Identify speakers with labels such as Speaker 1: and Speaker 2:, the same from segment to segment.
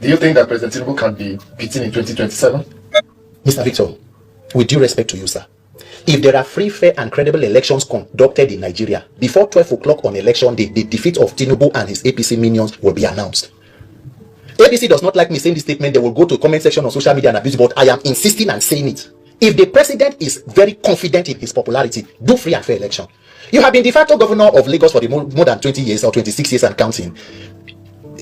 Speaker 1: Do you think that President Tinubu can be beaten in 2027?
Speaker 2: Mr. Victor, with due respect to you, sir, if there are free, fair, and credible elections conducted in Nigeria, before 12 o'clock on election day, the defeat of Tinubu and his APC minions will be announced. APC does not like me saying this statement. They will go to comment section on social media and abuse, but I am insisting and saying it. If the president is very confident in his popularity, do free and fair election. You have been de facto governor of Lagos for the more than 20 years or 26 years and counting.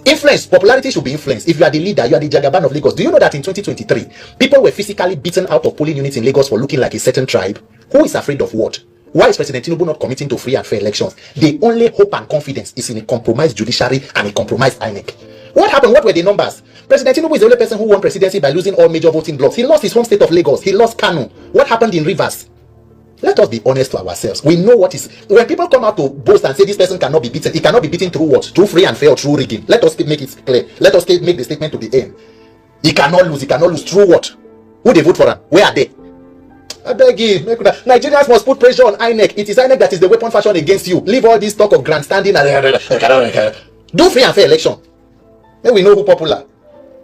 Speaker 2: Influence, popularity should be influenced. If you are the leader, you are the Jagaban of Lagos. Do you know that in 2023, people were physically beaten out of polling units in Lagos for looking like a certain tribe? Who is afraid of what? Why is President Tinubu not committing to free and fair elections? The only hope and confidence is in a compromised judiciary and a compromised INEC. What happened? What were the numbers? President Tinubu is the only person who won presidency by losing all major voting blocks. He lost his home state of Lagos. He lost Kano. What happened in Rivers? Let us be honest to ourselves. We know what is. When people come out to boast and say this person cannot be beaten, he cannot be beaten through what? Through free and fair or through rigging. Let us make it clear. Let us make the statement to the end. He cannot lose. He cannot lose through what? Who they vote for him? Where are they? I beg you. Nigerians must put pressure on INEC. It is INEC that is the weapon fashioned against you. Leave all this talk of grandstanding and do free and fair election. Then we know who popular.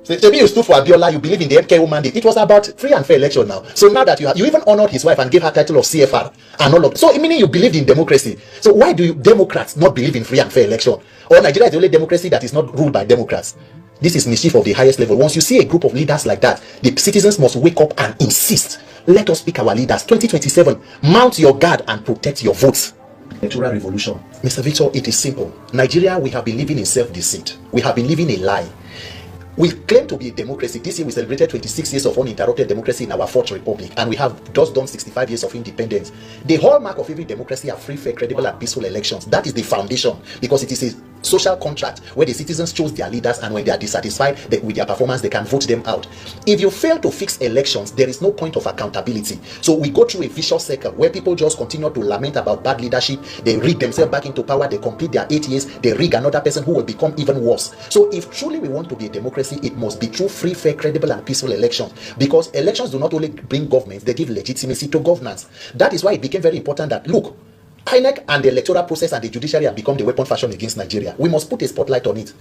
Speaker 2: So maybe you stood for Abiola, you believe in the MKO mandate. It was about free and fair election now. So now that you even honored his wife and gave her title of CFR and all of so meaning you believed in democracy. So why do you Democrats not believe in free and fair election? Or Nigeria is the only democracy that is not ruled by Democrats? This is mischief of the highest level. Once you see a group of leaders like that, the citizens must wake up and insist. Let us pick our leaders. 2027, mount your guard and protect your votes. Electoral revolution. Mr. Victor, it is simple. Nigeria, we have been living in self-deceit. We have been living a lie. We claim to be a democracy. This year we celebrated 26 years of uninterrupted democracy in our fourth republic, and we have just done 65 years of independence. The hallmark of every democracy are free, fair, credible, and peaceful elections. That is the foundation, because it is a social contract where the citizens choose their leaders, and when they are dissatisfied with their performance, they can vote them out. If you fail to fix elections, there is no point of accountability. So we go through a vicious circle where people just continue to lament about bad leadership. They rig themselves back into power. They complete their 8 years. They rig another person who will become even worse. So if truly we want to be a democracy, it must be through free, fair, credible, and peaceful elections, because elections do not only bring government, they give legitimacy to governance. That is why it became very important that, look, INEC and the electoral process and the judiciary have become the weapon fashioned against Nigeria. We must put a spotlight on it.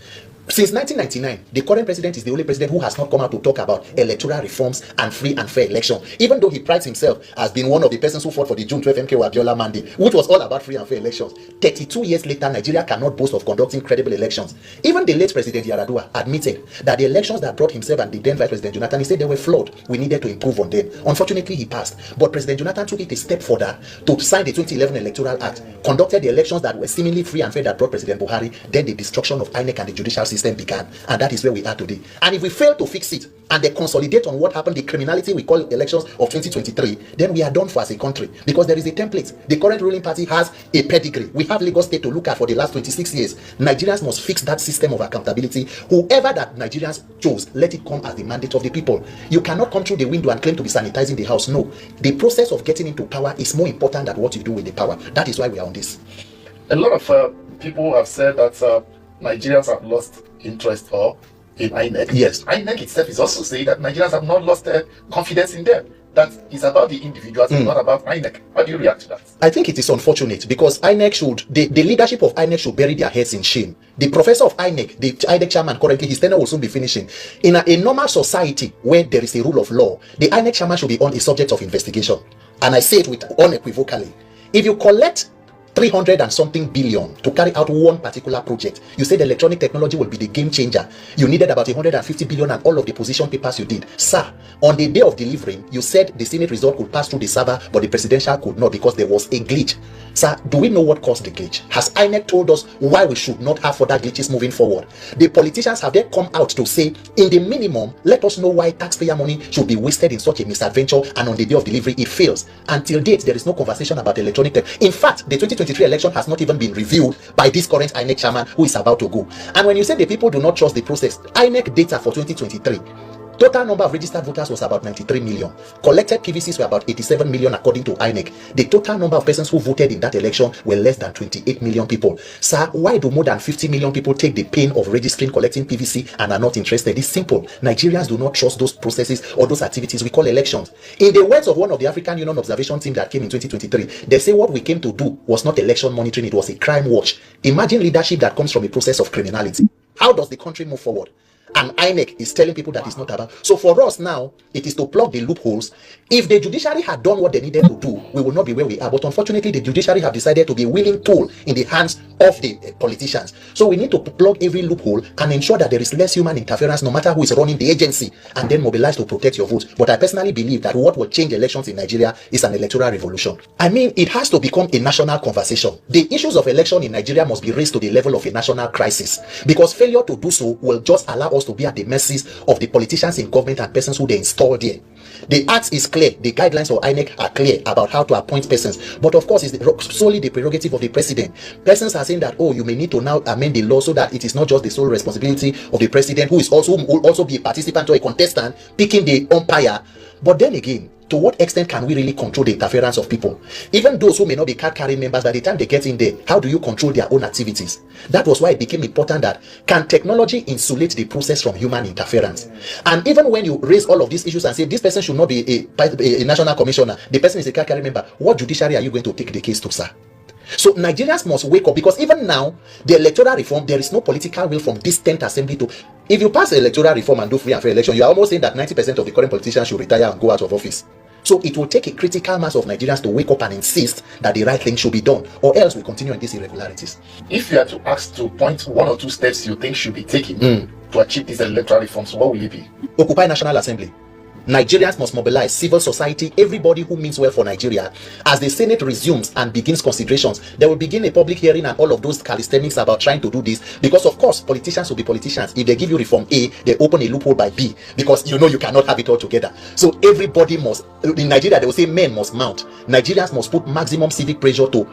Speaker 2: Since 1999, the current president is the only president who has not come out to talk about electoral reforms and free and fair election, even though he prides himself as being one of the persons who fought for the June 12 MKO Abiola mandate, which was all about free and fair elections. 32 years later, Nigeria cannot boast of conducting credible elections. Even the late President Yaradua admitted that the elections that brought himself and the then Vice President Jonathan, he said they were flawed. We needed to improve on them. Unfortunately, he passed. But President Jonathan took it a step further to sign the 2011 Electoral Act, conducted the elections that were seemingly free and fair that brought President Buhari. Then the destruction of INEC and the judicial system began. And that is where we are today. And if we fail to fix it and they consolidate on what happened, the criminality we call elections of 2023, then we are done for as a country, because there is a template. The current ruling party has a pedigree. We have Lagos State to look at for the last 26 years. Nigerians must fix that system of accountability. Whoever that Nigerians chose, let it come as the mandate of the people. You cannot come through the window and claim to be sanitizing the house. No. The process of getting into power is more important than what you do with the power. That is why we are on this.
Speaker 1: A lot of people have said that Nigerians have lost interest in INEC.
Speaker 2: Yes.
Speaker 1: INEC itself is also saying that Nigerians have not lost confidence in them. That is about the individuals, it's not about INEC. How do you react to that?
Speaker 2: I think it is unfortunate, because INEC should, the leadership of INEC should bury their heads in shame. The professor of INEC, the INEC chairman currently, his tenure will soon be finishing. In a normal society where there is a rule of law, the INEC chairman should be on a subject of investigation. And I say it with unequivocally. If you collect 300 and something billion to carry out one particular project, you said electronic technology will be the game changer. You needed about 150 billion and all of the position papers you did. Sir, on the day of delivering, you said the Senate result could pass through the server, but the presidential could not because there was a glitch. Sir, do we know what caused the glitch? Has INEC told us why we should not have further glitches moving forward? The politicians have then come out to say, in the minimum, let us know why taxpayer money should be wasted in such a misadventure, and on the day of delivery, it fails. Until date, there is no conversation about electronic tech. In fact, the 2023 election has not even been reviewed by this current INEC chairman who is about to go. And when you say the people do not trust the process, INEC data for 2023, total number of registered voters was about 93 million. Collected PVCs were about 87 million according to INEC. The total number of persons who voted in that election were less than 28 million people. Sir, why do more than 50 million people take the pain of registering, collecting PVC and are not interested? It's simple. Nigerians do not trust those processes or those activities we call elections. In the words of one of the African Union observation team that came in 2023, they say what we came to do was not election monitoring, it was a crime watch. Imagine leadership that comes from a process of criminality. How does the country move forward? and INEC is telling people that it's not about. So for us now, it is to plug the loopholes. If the judiciary had done what they needed to do, we would not be where we are. But unfortunately, the judiciary have decided to be a willing tool in the hands of the politicians. So we need to plug every loophole and ensure that there is less human interference, no matter who is running the agency, and then mobilize to protect your vote. But I personally believe that what will change elections in Nigeria is an electoral revolution. I mean, it has to become a national conversation. The issues of election in Nigeria must be raised to the level of a national crisis, because failure to do so will just allow us to be at the mercies of the politicians in government and persons who they install there. The act is clear, the guidelines for INEC are clear about how to appoint persons, but of course it's solely the prerogative of the president. Persons are saying that, oh, you may need to now amend the law so that it is not just the sole responsibility of the president, who will also be a participant or a contestant picking the umpire. But then again, to what extent can we really control the interference of people? Even those who may not be card-carrying members, by the time they get in there, how do you control their own activities? That was why it became important that, can technology insulate the process from human interference? And even when you raise all of these issues and say this person should not be a national commissioner, the person is a card-carrying member, what judiciary are you going to take the case to, sir? So Nigerians must wake up, because even now, the electoral reform, there is no political will from this 10th assembly to... If you pass electoral reform and do free and fair election, you are almost saying that 90% of the current politicians should retire and go out of office. So it will take a critical mass of Nigerians to wake up and insist that the right thing should be done, or else we continue in these irregularities.
Speaker 1: If you are to ask to point one or two steps you think should be taken to achieve these electoral reforms, what will it be?
Speaker 2: Occupy National Assembly. Nigerians must mobilize civil society, everybody who means well for Nigeria. As the Senate resumes and begins considerations, they will begin a public hearing and all of those calisthenics about trying to do this, because of course politicians will be politicians. If they give you reform A, they open a loophole by B, because you know you cannot have it all together. So everybody must, in Nigeria they will say men must mount. Nigerians must put maximum civic pressure to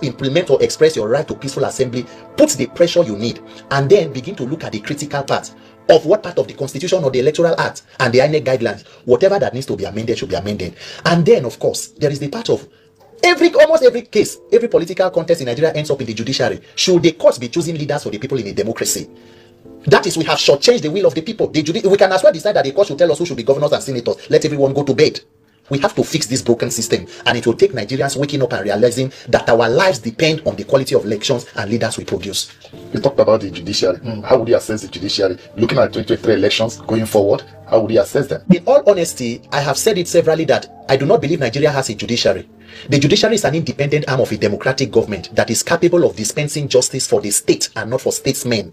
Speaker 2: implement or express your right to peaceful assembly. Put the pressure you need, and then begin to look at the critical part of what part of the Constitution or the Electoral Act and the INEC guidelines, whatever that needs to be amended should be amended. And then, of course, there is the part of almost every case, every political contest in Nigeria ends up in the judiciary. Should the courts be choosing leaders for the people in a democracy? That is, we have shortchanged the will of the people. We can as well decide that the court should tell us who should be governors and senators. Let everyone go to bed. We have to fix this broken system, and it will take Nigerians waking up and realizing that our lives depend on the quality of elections and leaders we produce.
Speaker 1: You talked about the judiciary. How would you assess the judiciary? Looking at 2023 elections going forward, how would you assess them?
Speaker 2: In all honesty, I have said it severally that I do not believe Nigeria has a judiciary. The judiciary is an independent arm of a democratic government that is capable of dispensing justice for the state and not for statesmen.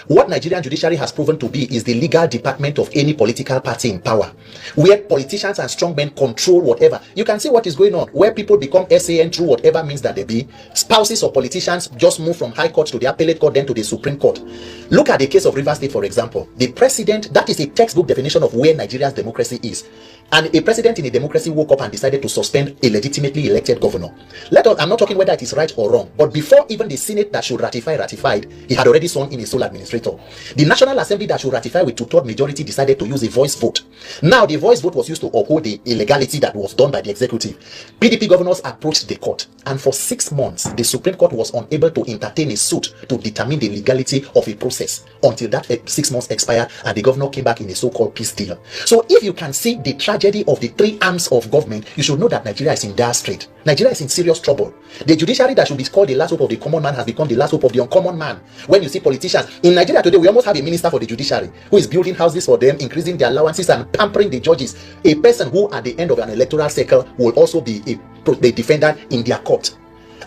Speaker 2: What Nigerian judiciary has proven to be is the legal department of any political party in power, where politicians and strongmen control whatever. You can see what is going on, where people become SAN through whatever means that they be. Spouses of politicians just move from High Court to the Appellate Court, then to the Supreme Court. Look at the case of Rivers State, for example. The president, that is a textbook definition of where Nigeria's democracy is. And a president in a democracy woke up and decided to suspend a legitimately elected governor. I'm not talking whether it is right or wrong, but before even the Senate that should ratify ratified, he had already sworn in a sole administrator. The National Assembly that should ratify with 2/3 majority decided to use a voice vote. Now, the voice vote was used to uphold the illegality that was done by the executive. PDP governors approached the court, and for 6 months, the Supreme Court was unable to entertain a suit to determine the legality of a process until that 6 months expired and the governor came back in a so-called peace deal. So if you can see the tragedy of the three arms of government, you should know that Nigeria is in dire strait. Nigeria is in serious trouble. The judiciary that should be called the last hope of the common man has become the last hope of the uncommon man. When you see politicians in Nigeria today, we almost have a minister for the judiciary who is building houses for them, increasing their allowances and pampering the judges. A person who at the end of an electoral cycle will also be a defendant in their court.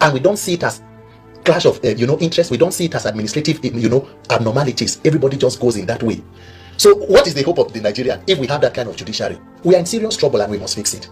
Speaker 2: And we don't see it as clash of interest. We don't see it as administrative abnormalities. Everybody just goes in that way. So what is the hope of the Nigerian if we have that kind of judiciary? We are in serious trouble and we must fix it.